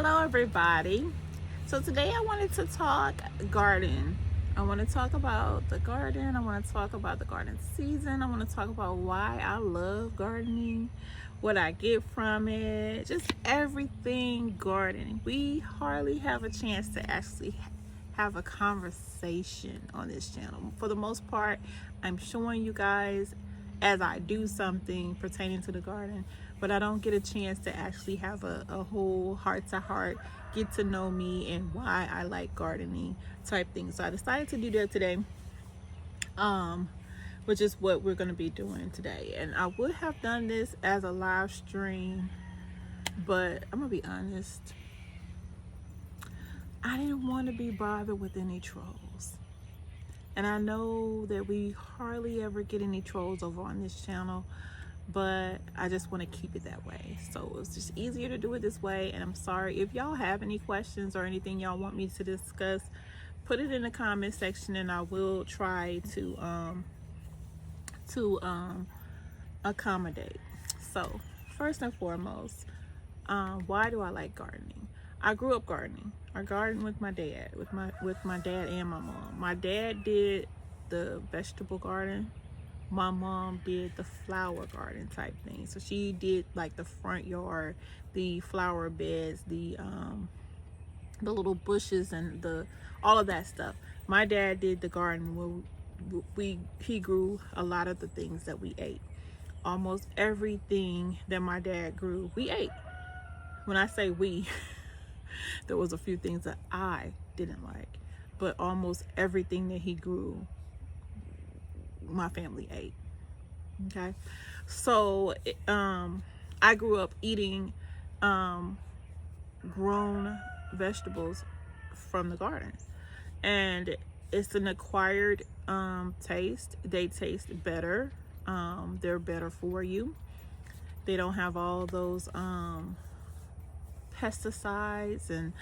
Hello everybody. So today I wanted to talk garden. I want to talk about the garden. I want to talk about the garden season. I want to talk about why I love gardening, what I get from it, just everything gardening. We hardly have a chance to actually have a conversation on this channel. For the most part, I'm showing you guys as I do something pertaining to the garden, but I don't get a chance to actually have a whole heart to heart, get to know me and why I like gardening type thing. So I decided to do that today, which is what we're going to be doing today. And I would have done this as a live stream, but I'm gonna be honest, I didn't want to be bothered with any trolls. And I know that we hardly ever get any trolls over on this channel, but I just want to keep it that way. So it's just easier to do it this way. And I'm sorry if y'all have any questions or anything y'all want me to discuss, put it in the comment section and I will try to accommodate. So first and foremost, why do I like gardening? I grew up gardening. I gardened with my dad, with my dad and my mom. My dad did the vegetable garden. My mom did the flower garden type thing. So she did like the front yard, the flower beds, the little bushes and the all of that stuff. My dad did the garden where he grew a lot of the things that we ate. Almost everything that my dad grew, we ate. When I say we, there was a few things that I didn't like, but almost everything that he grew, my family ate. Okay, so I grew up eating grown vegetables from the garden, and it's an acquired taste. They taste better. They're better for you. They don't have all those pesticides and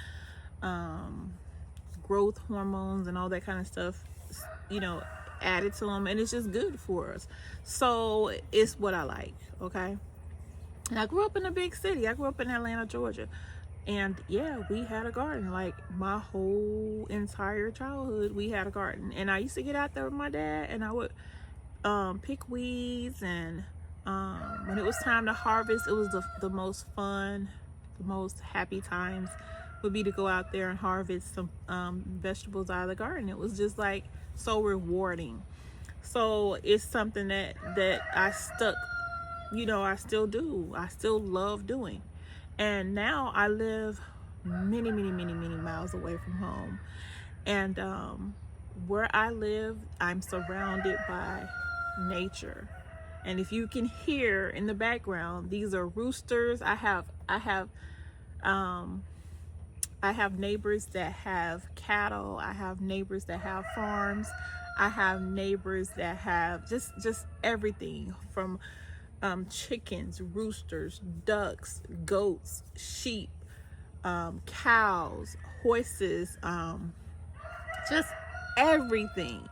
growth hormones and all that kind of stuff, added to them, and it's just good for us. So it's what I like. Okay, and I grew up in a big city. I grew up in Atlanta, Georgia, and yeah, we had a garden. Like my whole entire childhood we had a garden, and I used to get out there with my dad and I would pick weeds, and when it was time to harvest, it was the most fun, the most happy times would be to go out there and harvest some vegetables out of the garden. It was just like so rewarding. So it's something that I stuck, I still do. I still love doing. And now I live many miles away from home. And where I live, I'm surrounded by nature. And if you can hear in the background, these are roosters. I have neighbors that have cattle. I have neighbors that have farms. I have neighbors that have just everything from chickens, roosters, ducks, goats, sheep, cows, horses, just everything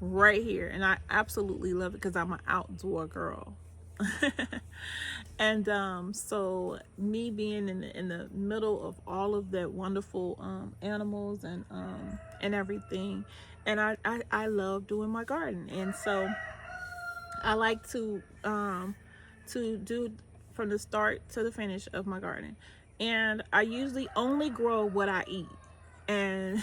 right here. And I absolutely love it because I'm an outdoor girl. And so me being in the middle of all of that wonderful animals and everything, and I love doing my garden. And so I like to do from the start to the finish of my garden. And I usually only grow what I eat. And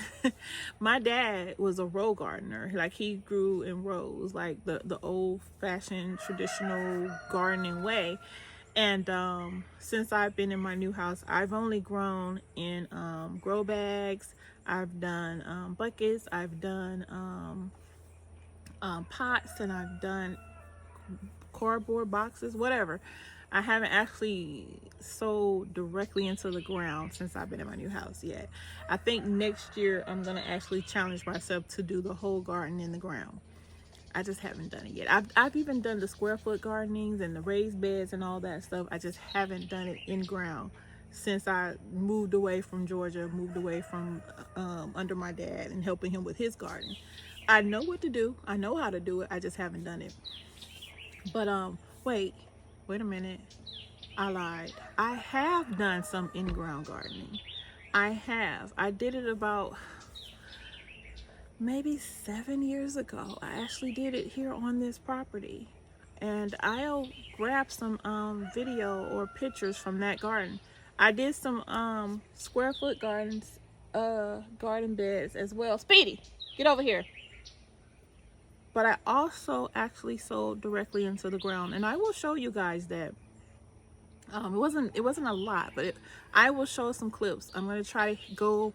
my dad was a row gardener. Like he grew in rows, like the old-fashioned traditional gardening way. And since I've been in my new house, I've only grown in grow bags. I've done buckets. I've done pots, and I've done cardboard boxes, whatever. I haven't actually sowed directly into the ground since I've been in my new house yet. I think next year I'm gonna actually challenge myself to do the whole garden in the ground. I just haven't done it yet. I've even done the square foot gardenings and the raised beds and all that stuff. I just haven't done it in ground since I moved away from Georgia, moved away from under my dad and helping him with his garden. I know what to do. I know how to do it. I just haven't done it. But wait a minute. I lied. I have done some in-ground gardening. I did it about maybe 7 years ago. I actually did it here on this property, and I'll grab some video or pictures from that garden. I did some square foot gardens, garden beds as well. Speedy, get over here. But I also actually sold directly into the ground, and I will show you guys that. It wasn't a lot, but I will show some clips. I'm gonna try to go,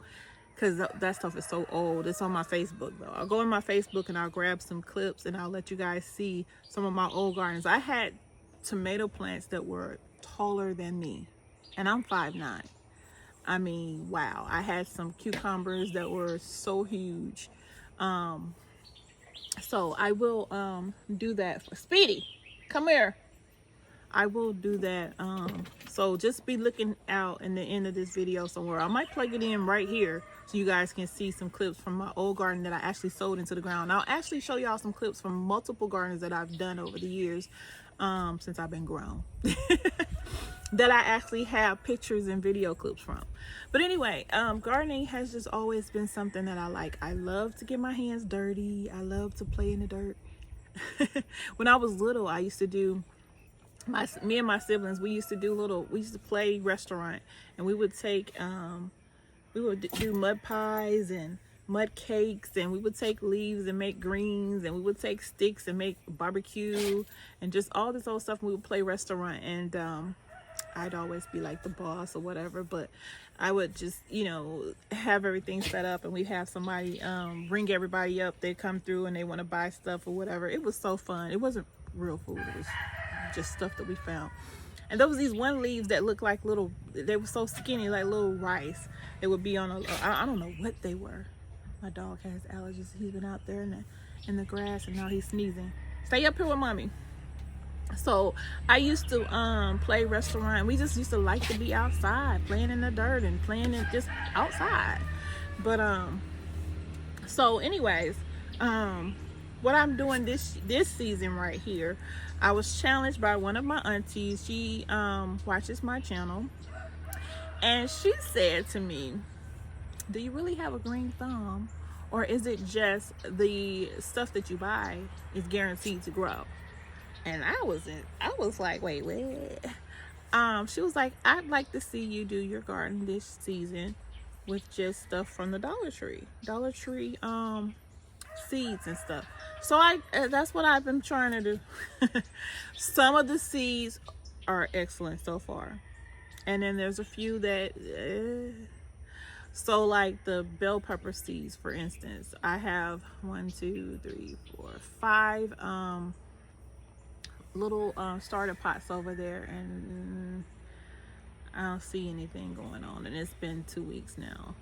because that stuff is so old. It's on my Facebook though. I'll go on my Facebook and I'll grab some clips and I'll let you guys see some of my old gardens. I had tomato plants that were taller than me, and I'm 5'9". I mean, wow. I had some cucumbers that were so huge. So I will do that for Speedy. Come here. I will do that. So just be looking out in the end of this video somewhere. I might plug it in right here so you guys can see some clips from my old garden that I actually sold into the ground. I'll actually show y'all some clips from multiple gardens that I've done over the years, since I've been grown, that I actually have pictures and video clips from. But anyway, gardening has just always been something that I like. I love to get my hands dirty. I love to play in the dirt. When I was little, I used to do, me and my siblings, we used to play restaurant, and we would take, we would do mud pies and mud cakes, and we would take leaves and make greens, and we would take sticks and make barbecue and just all this old stuff. And we would play restaurant, and I'd always be like the boss or whatever, but I would just, you know, have everything set up, and we'd have somebody ring everybody up. They come through and they want to buy stuff or whatever. It was so fun. It wasn't real food. It was just stuff that we found. And there was these one leaves that looked like little, they were so skinny, like little rice. They would be on a, I don't know what they were. My dog has allergies. He's been out there in the grass, and now he's sneezing. Stay up here with mommy. So I used to play restaurant. We just used to like to be outside, playing in the dirt and playing in just outside. But so anyways, what I'm doing this season right here, I was challenged by one of my aunties. She watches my channel, and she said to me, do you really have a green thumb, or is it just the stuff that you buy is guaranteed to grow? And I was like, wait. She was like, I'd like to see you do your garden this season with just stuff from the Dollar Tree seeds and stuff. So that's what I've been trying to do. Some of the seeds are excellent so far, and then there's a few that so like the bell pepper seeds, for instance. I have 1, 2, 3, 4, 5 little starter pots over there, and I don't see anything going on, and it's been 2 weeks now.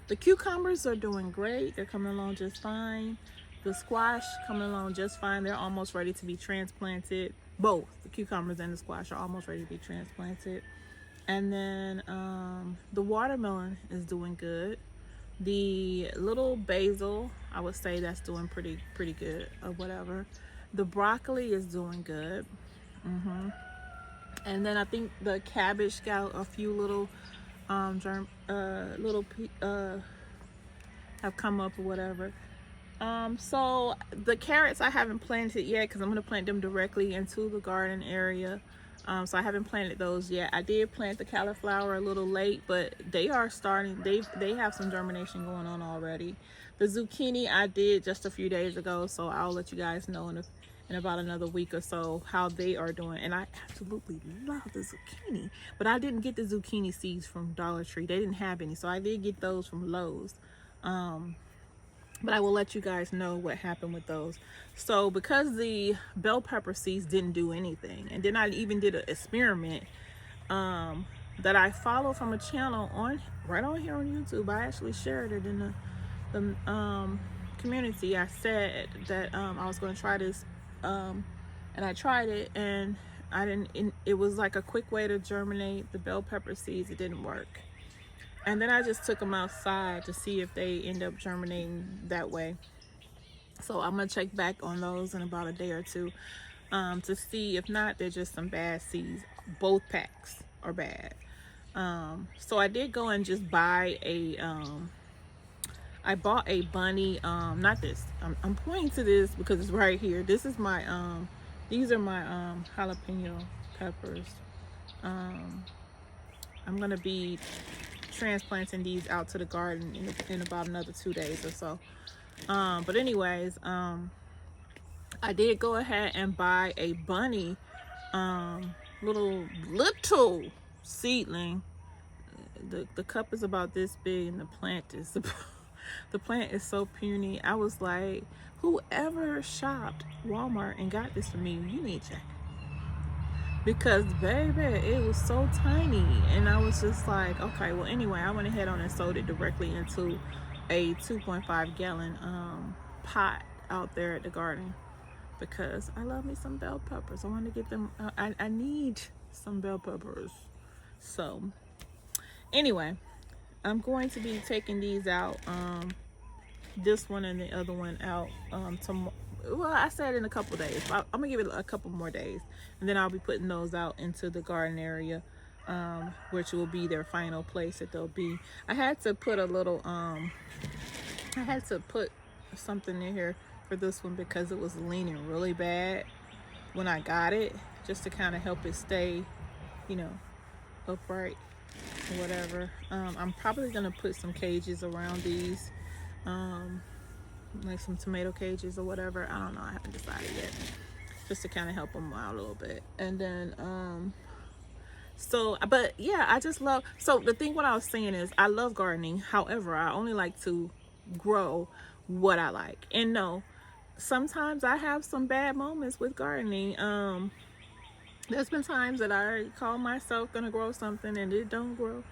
The cucumbers are doing great. They're coming along just fine. The squash coming along just fine. They're almost ready to be transplanted. Both the cucumbers and the squash are almost ready to be transplanted. And then the watermelon is doing good. The little basil, I would say that's doing pretty good or whatever. The broccoli is doing good. And then I think the cabbage got a few little have come up or whatever. So the carrots I haven't planted yet, because I'm going to plant them directly into the garden area. So I haven't planted those yet. I did plant the cauliflower a little late, but they are starting. They have some germination going on already. The zucchini I did just a few days ago, so I'll let you guys know in about another week or so how they are doing. And I absolutely love the zucchini, but I didn't get the zucchini seeds from Dollar Tree. They didn't have any, so I did get those from Lowe's. But I will let you guys know what happened with those. So because the bell pepper seeds didn't do anything, and then I even did an experiment that I follow from a channel right on here on YouTube. I actually shared it in the community. I said that I was going to try this, and I tried it, and it was like a quick way to germinate the bell pepper seeds. It didn't work. And then I just took them outside to see if they end up germinating that way. So I'm gonna check back on those in about a day or two to see. If not, they're just some bad seeds. Both packs are bad. So I did go and just buy a I bought a bunny, not this, I'm pointing to this because it's right here. This is my these are my jalapeno peppers. I'm gonna be transplanting these out to the garden in about another 2 days or so. But anyways, I did go ahead and buy a bunny, little seedling. The cup is about this big, and the plant is the plant is so puny. I was like, whoever shopped Walmart and got this for me, you need to check, because baby, it was so tiny. And I was just like, okay, well, anyway, I went ahead on and sold it directly into a 2.5 gallon pot out there at the garden, because I love me some bell peppers. I want to get them. I need some bell peppers. So anyway, I'm going to be taking these out, this one and the other one out well, I said in a couple days. I'm gonna give it a couple more days, and then I'll be putting those out into the garden area, which will be their final place that they'll be. I had to put a little I had to put something in here for this one because it was leaning really bad when I got it, just to kind of help it stay, you know, upright or whatever. I'm probably gonna put some cages around these, like some tomato cages or whatever. I don't know, I haven't decided yet, just to kind of help them out a little bit. And then but yeah, I just love, so the thing, what I was saying is, I love gardening. However, I only like to grow what I like. And no, sometimes I have some bad moments with gardening. There's been times that I call myself gonna grow something and it don't grow.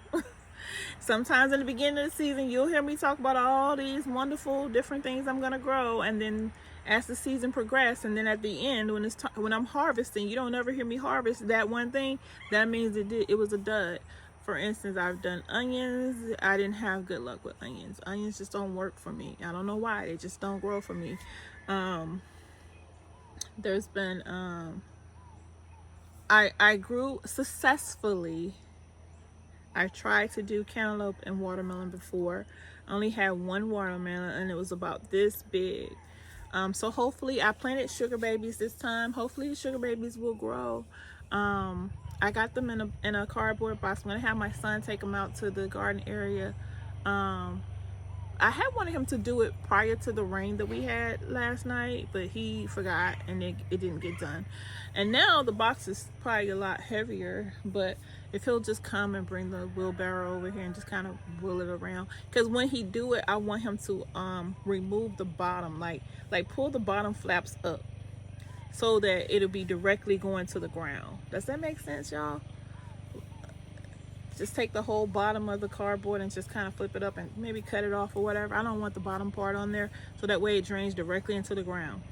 Sometimes in the beginning of the season, you'll hear me talk about all these wonderful different things I'm gonna grow, and then as the season progresses, and then at the end, when I'm harvesting, you don't ever hear me harvest that one thing. That means it was a dud. For instance, I've done onions. I didn't have good luck with onions. Onions just don't work for me. I don't know why. They just don't grow for me. There's been I grew successfully. I tried to do cantaloupe and watermelon before. I only had one watermelon, and it was about this big. So hopefully, I planted sugar babies this time. Hopefully the sugar babies will grow. I got them in a cardboard box. I'm gonna have my son take them out to the garden area. I had wanted him to do it prior to the rain that we had last night, but he forgot, and it didn't get done. And now the box is probably a lot heavier, but if he'll just come and bring the wheelbarrow over here and just kind of wheel it around, because when he do it, I want him to remove the bottom, like pull the bottom flaps up so that it'll be directly going to the ground. Does that make sense, y'all? Just take the whole bottom of the cardboard and just kind of flip it up and maybe cut it off or whatever. I don't want the bottom part on there, so that way it drains directly into the ground.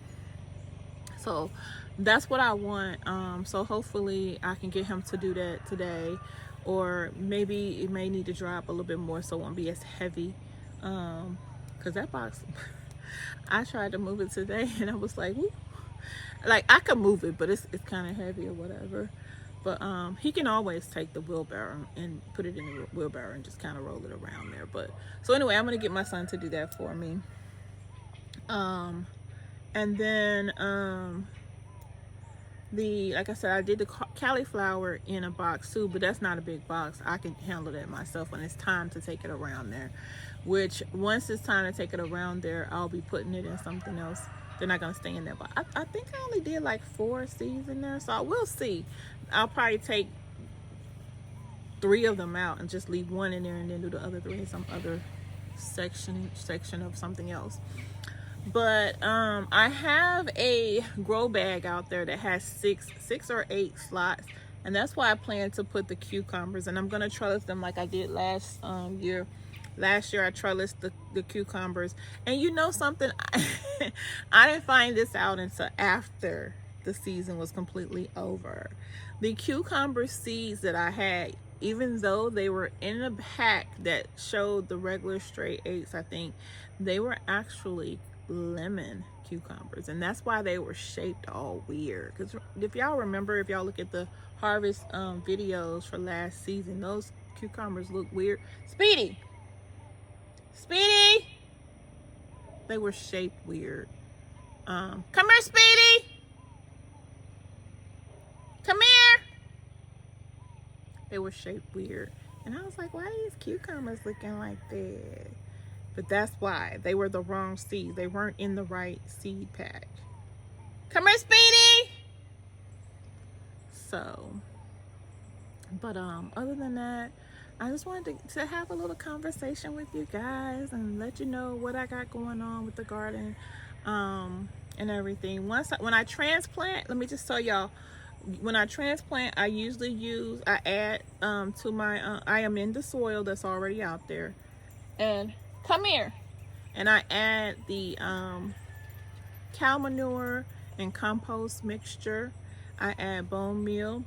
So that's what I want. So hopefully I can get him to do that today, or maybe it may need to drop a little bit more so it won't be as heavy. Because that box, I tried to move it today and I was like, whoop. Like, I could move it, but it's kind of heavy or whatever. But he can always take the wheelbarrow and put it in the wheelbarrow and just kind of roll it around there. But so anyway, I'm gonna get my son to do that for me. And then like I said, I did the cauliflower in a box too, but that's not a big box. I can handle that myself when it's time to take it around there. Which once it's time to take it around there, I'll be putting it in something else. They're not gonna stay in there. But I think I only did like 4 seeds in there, so I will see. I'll probably take 3 of them out and just leave 1 in there, and then do the other 3 in some other section of something else. But I have a grow bag out there that has 6 or 8 slots, and that's why I plan to put the cucumbers, and I'm gonna trellis them like I did last year. Last year I trellised the cucumbers, and you know something, I didn't find this out until after the season was completely over. The cucumber seeds that I had, even though they were in a pack that showed the regular straight 8s, I think, they were actually lemon cucumbers, and that's why they were shaped all weird. Because if y'all remember, if y'all look at the harvest videos for last season, those cucumbers look weird. Speedy! Speedy! They were shaped weird. Come here, Speedy! Come here! They were shaped weird. And I was like, why are these cucumbers looking like that? But that's why. They were the wrong seed. They weren't in the right seed pack. Come here, Speedy! So, but other than that, I just wanted to have a little conversation with you guys and let you know what I got going on with the garden and everything. When I transplant, let me just tell y'all, when I transplant, I usually I add to my, I am in the soil that's already out there. And come here. And I add the cow manure and compost mixture. I add bone meal,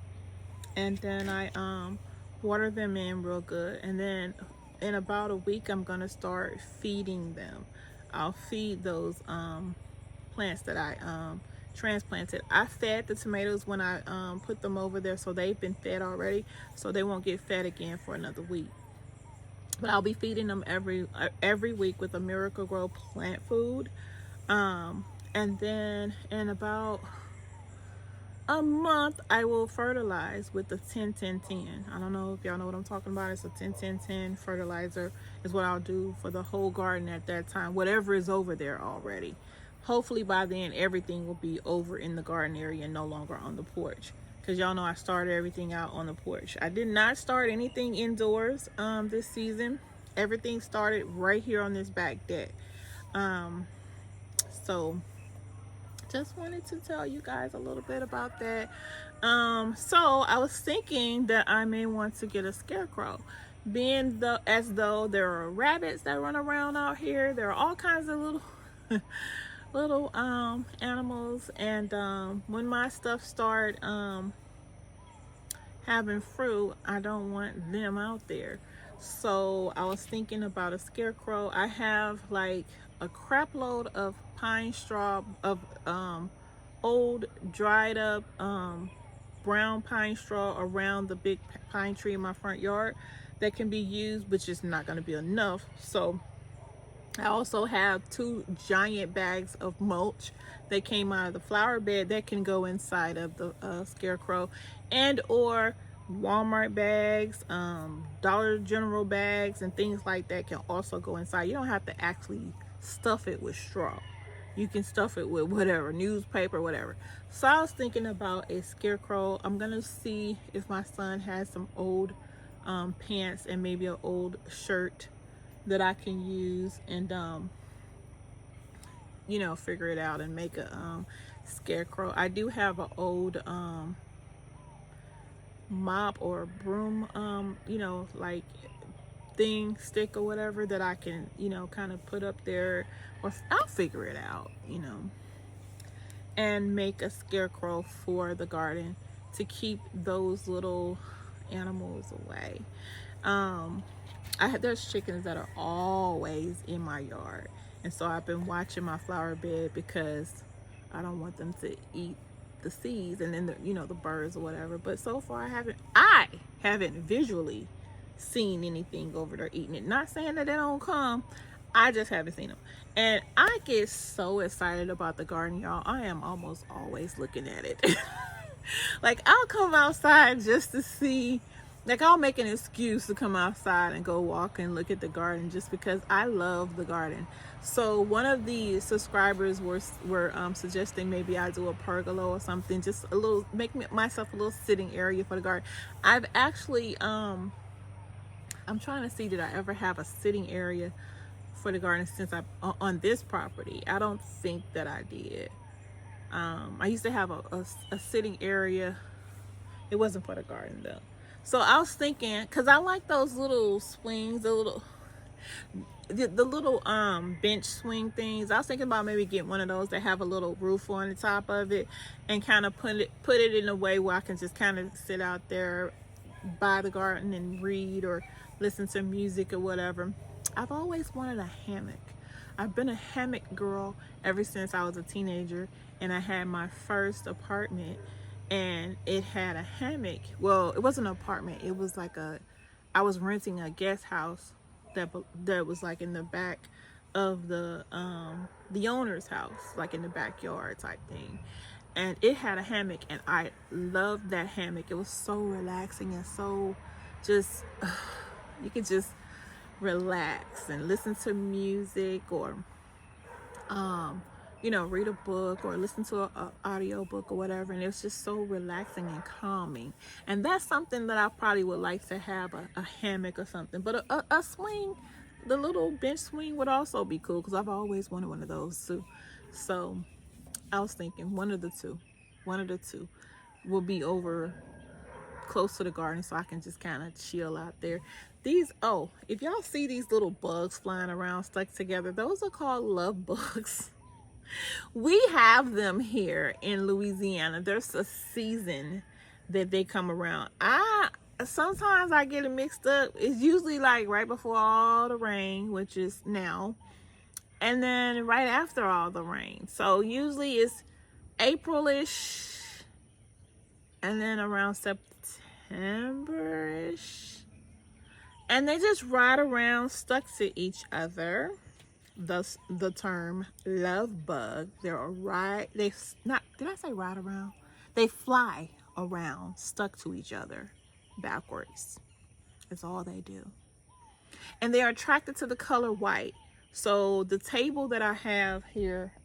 and then I water them in real good. And then in about a week, I'm gonna start feeding them. I'll feed those plants that I transplanted. I fed the tomatoes when I put them over there, so they've been fed already, so they won't get fed again for another week. But I'll be feeding them every week with a Miracle-Gro plant food. And then in about a month, I will fertilize with the 10-10-10. I don't know if y'all know what I'm talking about. It's a 10-10-10 fertilizer is what I'll do for the whole garden at that time, whatever is over there already. Hopefully by then, everything will be over in the garden area and no longer on the porch. Because y'all know I started everything out on the porch. I did not start anything indoors this season. Everything started right here on this back deck. So just wanted to tell you guys a little bit about that. So I was thinking that I may want to get a scarecrow. As though there are rabbits that run around out here. There are all kinds of little animals, and when my stuff start having fruit, I don't want them out there. So I was thinking about a scarecrow. I have like a crap load of pine straw, of old dried up brown pine straw around the big pine tree in my front yard that can be used, but just not going to be enough. So I also have 2 giant bags of mulch that came out of the flower bed that can go inside of the scarecrow, and or Walmart bags, Dollar General bags, and things like that can also go inside. You don't have to actually stuff it with straw. You can stuff it with whatever, newspaper, whatever. So I was thinking about a scarecrow. I'm gonna see if my son has some old pants and maybe an old shirt that I can use, and you know, figure it out and make a scarecrow. I do have an old mop or broom, you know, like stick or whatever that I can, you know, kind of put up there, or I'll figure it out, you know, and make a scarecrow for the garden to keep those little animals away. There's chickens that are always in my yard, and so I've been watching my flower bed because I don't want them to eat the seeds and then the birds or whatever. But so far I haven't visually seen anything over there eating it. Not saying that they don't come, I just haven't seen them. And I get so excited about the garden, y'all. I am almost always looking at it. Like, I'll come outside just to see. Like, I'll make an excuse to come outside and go walk and look at the garden just because I love the garden. So one of the subscribers were suggesting maybe I do a pergola or something, just a little, myself a little sitting area for the garden. I've actually, I'm trying to see, did I ever have a sitting area for the garden since on this property? I don't think that I did. I used to have a sitting area. It wasn't for the garden though. So I was thinking, because I like those little swings, the little bench swing things. I was thinking about maybe getting one of those that have a little roof on the top of it, and kind of put it in a way where I can just kind of sit out there by the garden and read or listen to music or whatever. I've always wanted a hammock. I've been a hammock girl ever since I was a teenager, and I had my first apartment, and it had a hammock. Well, it wasn't an apartment. It was like I was renting a guest house that was like in the back of the owner's house, like in the backyard type thing. And it had a hammock, and I loved that hammock. It was so relaxing and so just you could just relax and listen to music, or read a book or listen to an audio book or whatever. And it was just so relaxing and calming. And that's something that I probably would like to have, a hammock or something. But a swing, the little bench swing would also be cool, because I've always wanted one of those too. So I was thinking one of the two will be over close to the garden, so I can just kind of chill out there. If y'all see these little bugs flying around stuck together, those are called love bugs. We have them here in Louisiana. There's a season that they come around. Sometimes I get it mixed up. It's usually like right before all the rain, which is now, and then right after all the rain. So usually it's April-ish, and then around September-ish. And they just ride around stuck to each other. Thus the term love bug. Did I say ride around? They fly around stuck to each other backwards. That's all they do. And they are attracted to the color white. So the table that I have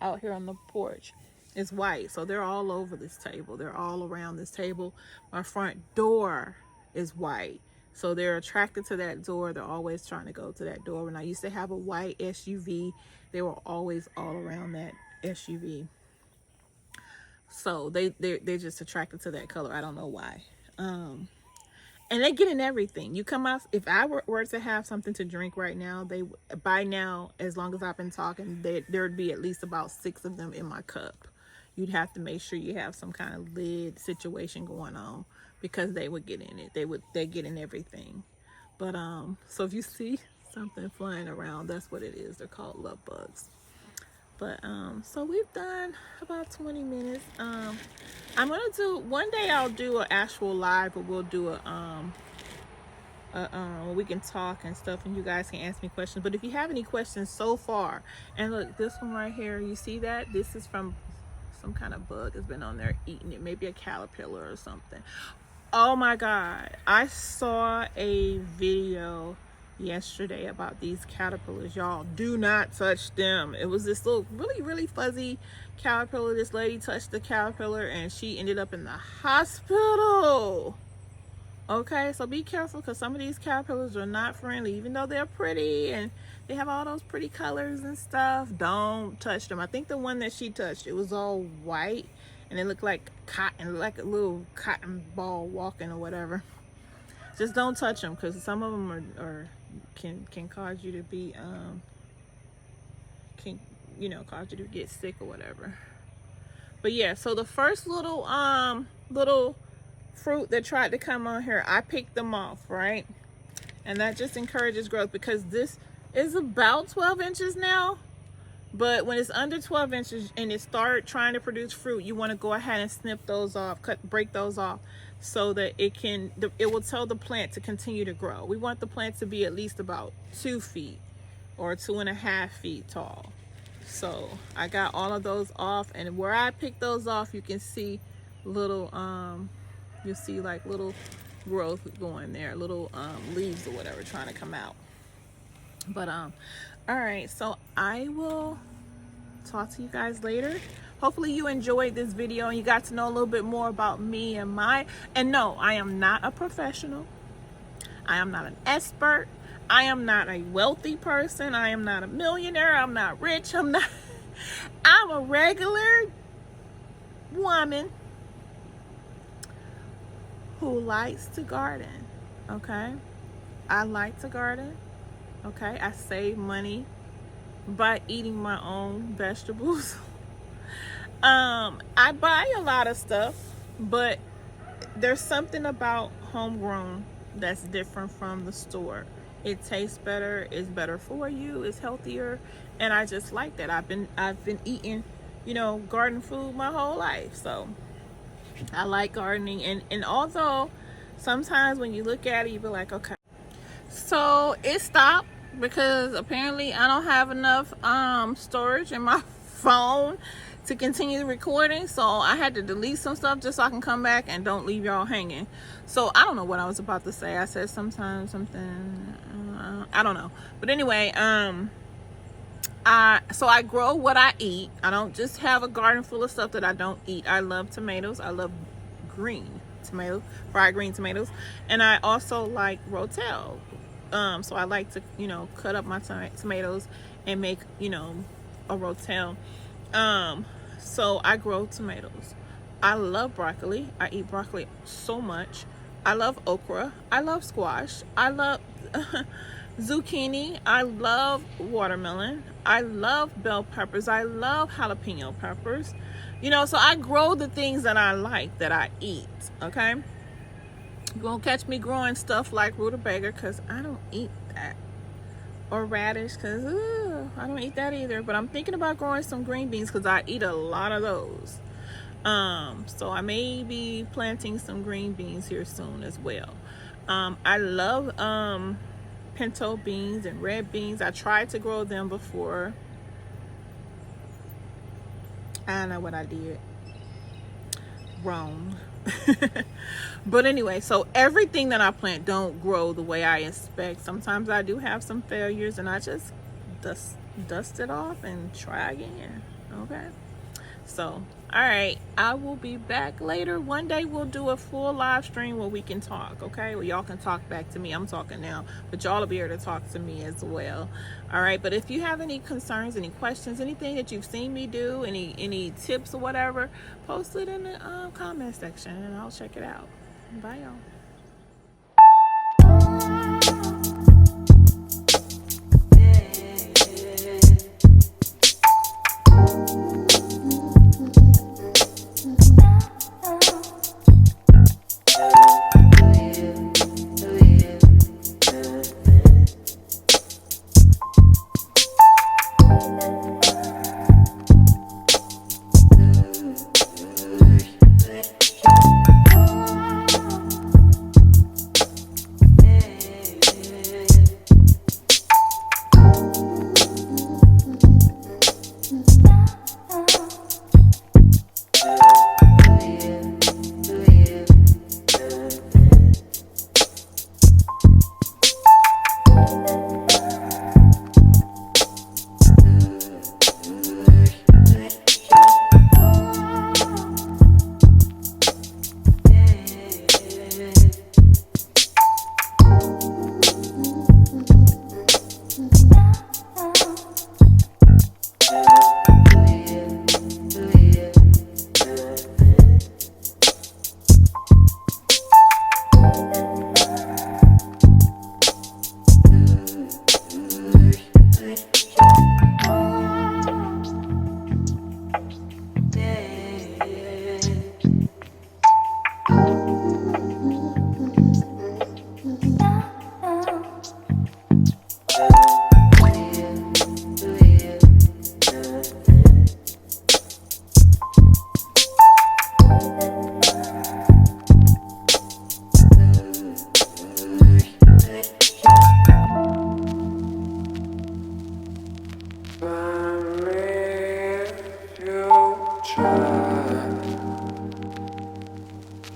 out here on the porch is white. So they're all over this table. They're all around this table. My front door is white. So they're attracted to that door. They're always trying to go to that door. When I used to have a white SUV, they were always all around that SUV. So they're just attracted to that color. I don't know why. And they get in everything. You come out, if I were to have something to drink right now, by now, as long as I've been talking, there'd be at least about 6 of them in my cup. You'd have to make sure you have some kind of lid situation going on, because they would get in it. They get in everything. But so if you see something flying around, that's what it is. They're called love bugs. But so we've done about 20 minutes. I'm gonna do one day. I'll do an actual live, but we'll do where we can talk and stuff, and you guys can ask me questions. But if you have any questions so far, and look, this one right here, you see that? This is from some kind of bug has been on there eating it, maybe a caterpillar or something. Oh my God, I saw a video yesterday about these caterpillars. Y'all, do not touch them. It was this little really fuzzy caterpillar. This lady touched the caterpillar and she ended up in the hospital. Okay, so be careful, because some of these caterpillars are not friendly. Even though they're pretty and they have all those pretty colors and stuff, don't touch them. I think the one that she touched, it was all white and it looked like cotton, like a little cotton ball walking or whatever. Just don't touch them, because some of them can cause you to be cause you to get sick or whatever. But yeah, so the first little fruit that tried to come on here, I picked them off, right? And that just encourages growth, because this is about 12 inches now. But when it's under 12 inches and it start trying to produce fruit, you want to go ahead and snip those off, break those off, so that it will tell the plant to continue to grow. We want the plant to be at least about 2 feet or 2.5 feet tall. So I got all of those off, and where I picked those off, you can see little you'll see like little growth going there, little leaves or whatever trying to come out. But all right, so I will talk to you guys later. Hopefully you enjoyed this video and you got to know a little bit more about me and no, I am not a professional. I am not an expert. I am not a wealthy person. I am not a millionaire. I'm not rich. I'm a regular woman who likes to garden. Okay, I like to garden. Okay, I save money by eating my own vegetables. I buy a lot of stuff, but there's something about homegrown that's different from the store. It tastes better, it's better for you, it's healthier, and I just like that. I've been eating, garden food my whole life, so I like gardening. And although sometimes when you look at it, you be like, okay, So it stopped because apparently I don't have enough storage in my phone to continue the recording. So I had to delete some stuff just so I can come back and don't leave y'all hanging. So I don't know what I was about to say. I said sometimes something, I don't know. But anyway, I grow what I eat. I don't just have a garden full of stuff that I don't eat. I love tomatoes. I love green tomatoes, fried green tomatoes, and I also like rotel. So I like to, cut up my tomatoes and make, a rotel. So I grow tomatoes. I love broccoli. I eat broccoli so much. I love okra. I love squash. I love zucchini. I love watermelon. I love bell peppers. I love jalapeno peppers. So I grow the things that I like, that I eat. Okay. You won't catch me growing stuff like rutabaga because I don't eat that. Or radish because I don't eat that either. But I'm thinking about growing some green beans because I eat a lot of those. So I may be planting some green beans here soon as well. I love pinto beans and red beans. I tried to grow them before. I don't know what I did wrong. But anyway, so everything that I plant don't grow the way I expect. Sometimes I do have some failures and I just dust it off and try again. Okay. So, all right, I will be back later. One day we'll do a full live stream where we can talk, okay? Where y'all can talk back to me. I'm talking now, but y'all will be able to talk to me as well. All right, but if you have any concerns, any questions, anything that you've seen me do, any tips or whatever, post it in the comment section and I'll check it out. Bye, y'all.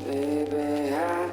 Baby, I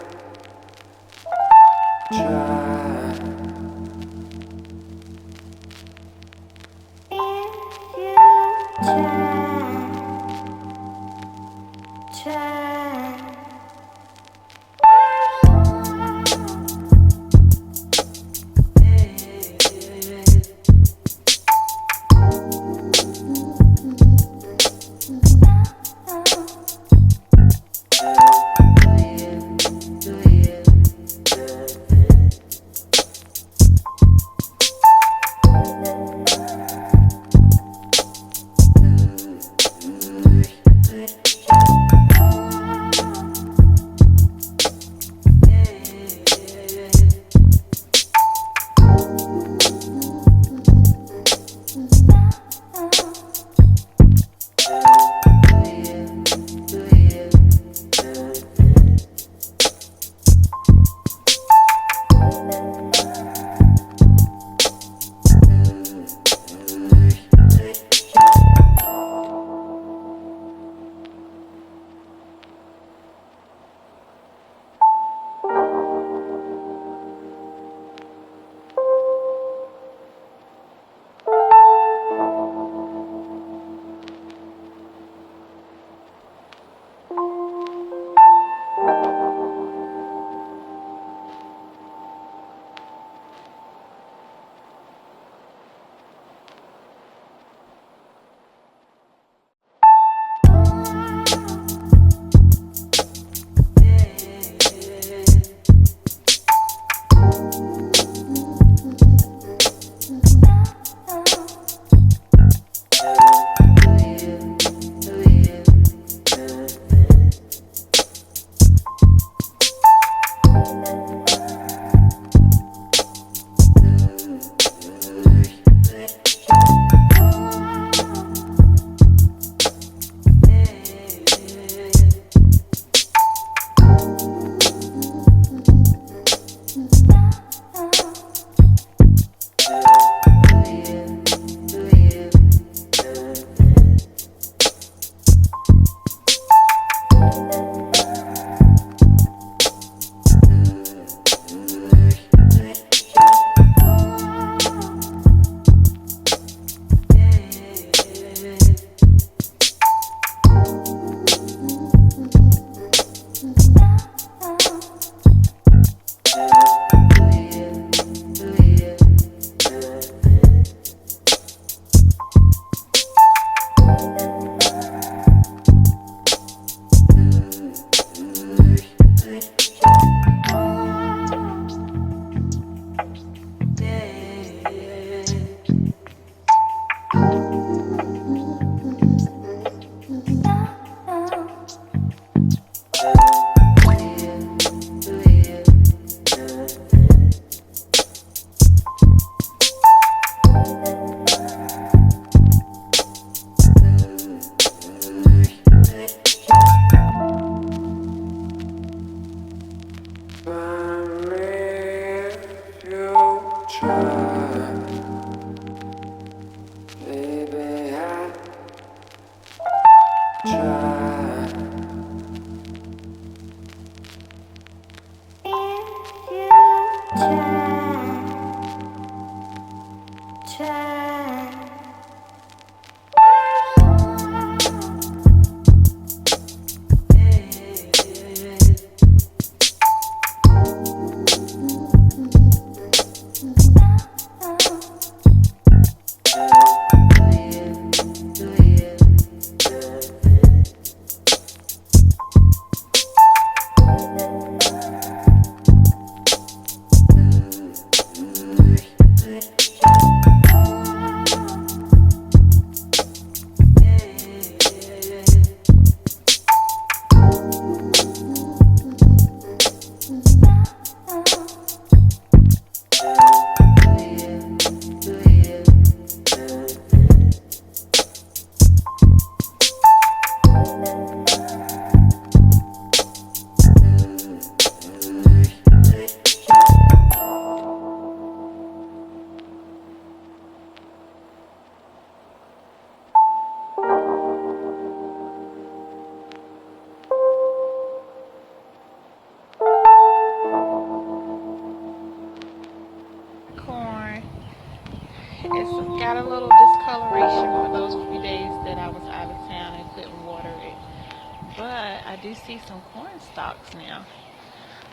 I do see some corn stalks now.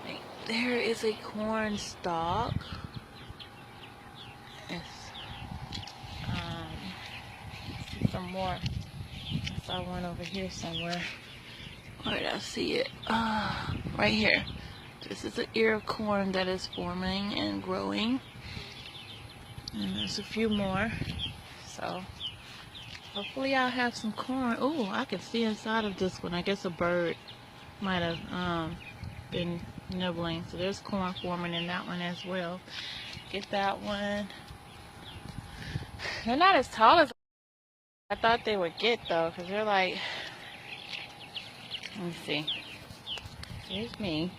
Like, there is a corn stalk. It's some more. I saw one over here somewhere. Where did I see it? Right here. This is an ear of corn that is forming and growing. And there's a few more. So hopefully I'll have some corn. Oh, I can see inside of this one. I guess a bird might have been nibbling. So there's corn forming in that one as well. Get that one. They're not as tall as I thought they would get though, because they're like, let me see. Here's me.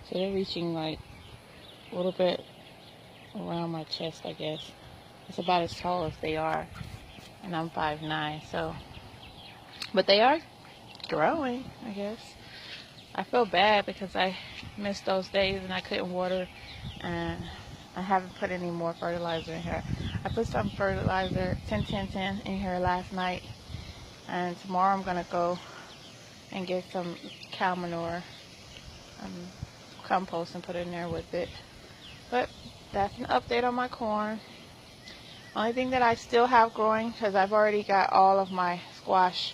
So they're reaching like a little bit around my chest, I guess. It's about as tall as they are. And I'm 5'9", so. But they are growing, I guess. I feel bad because I missed those days and I couldn't water. And I haven't put any more fertilizer in here. I put some fertilizer, 10-10-10, in here last night. And tomorrow I'm going to go and get some cow manure, compost, and put it in there with it. But that's an update on my corn. Only thing that I still have growing, because I've already got all of my squash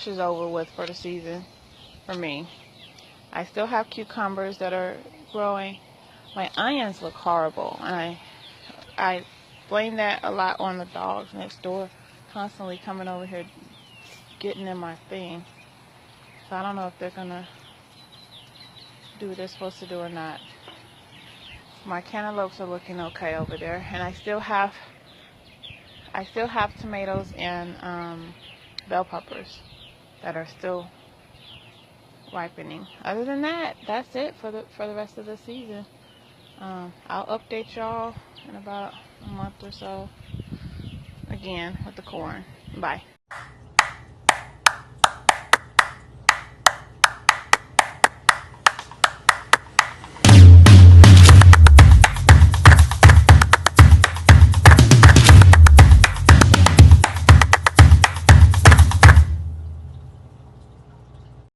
is over with for the season for me. I still have cucumbers that are growing. My onions look horrible, and I blame that a lot on the dogs next door constantly coming over here getting in my thing. So I don't know if they're gonna do what they're supposed to do or not. My cantaloupes are looking okay over there, and I still have tomatoes and bell peppers that are still ripening. Other than that, that's it for the rest of the season. I'll update y'all in about a month or so again with the corn. Bye.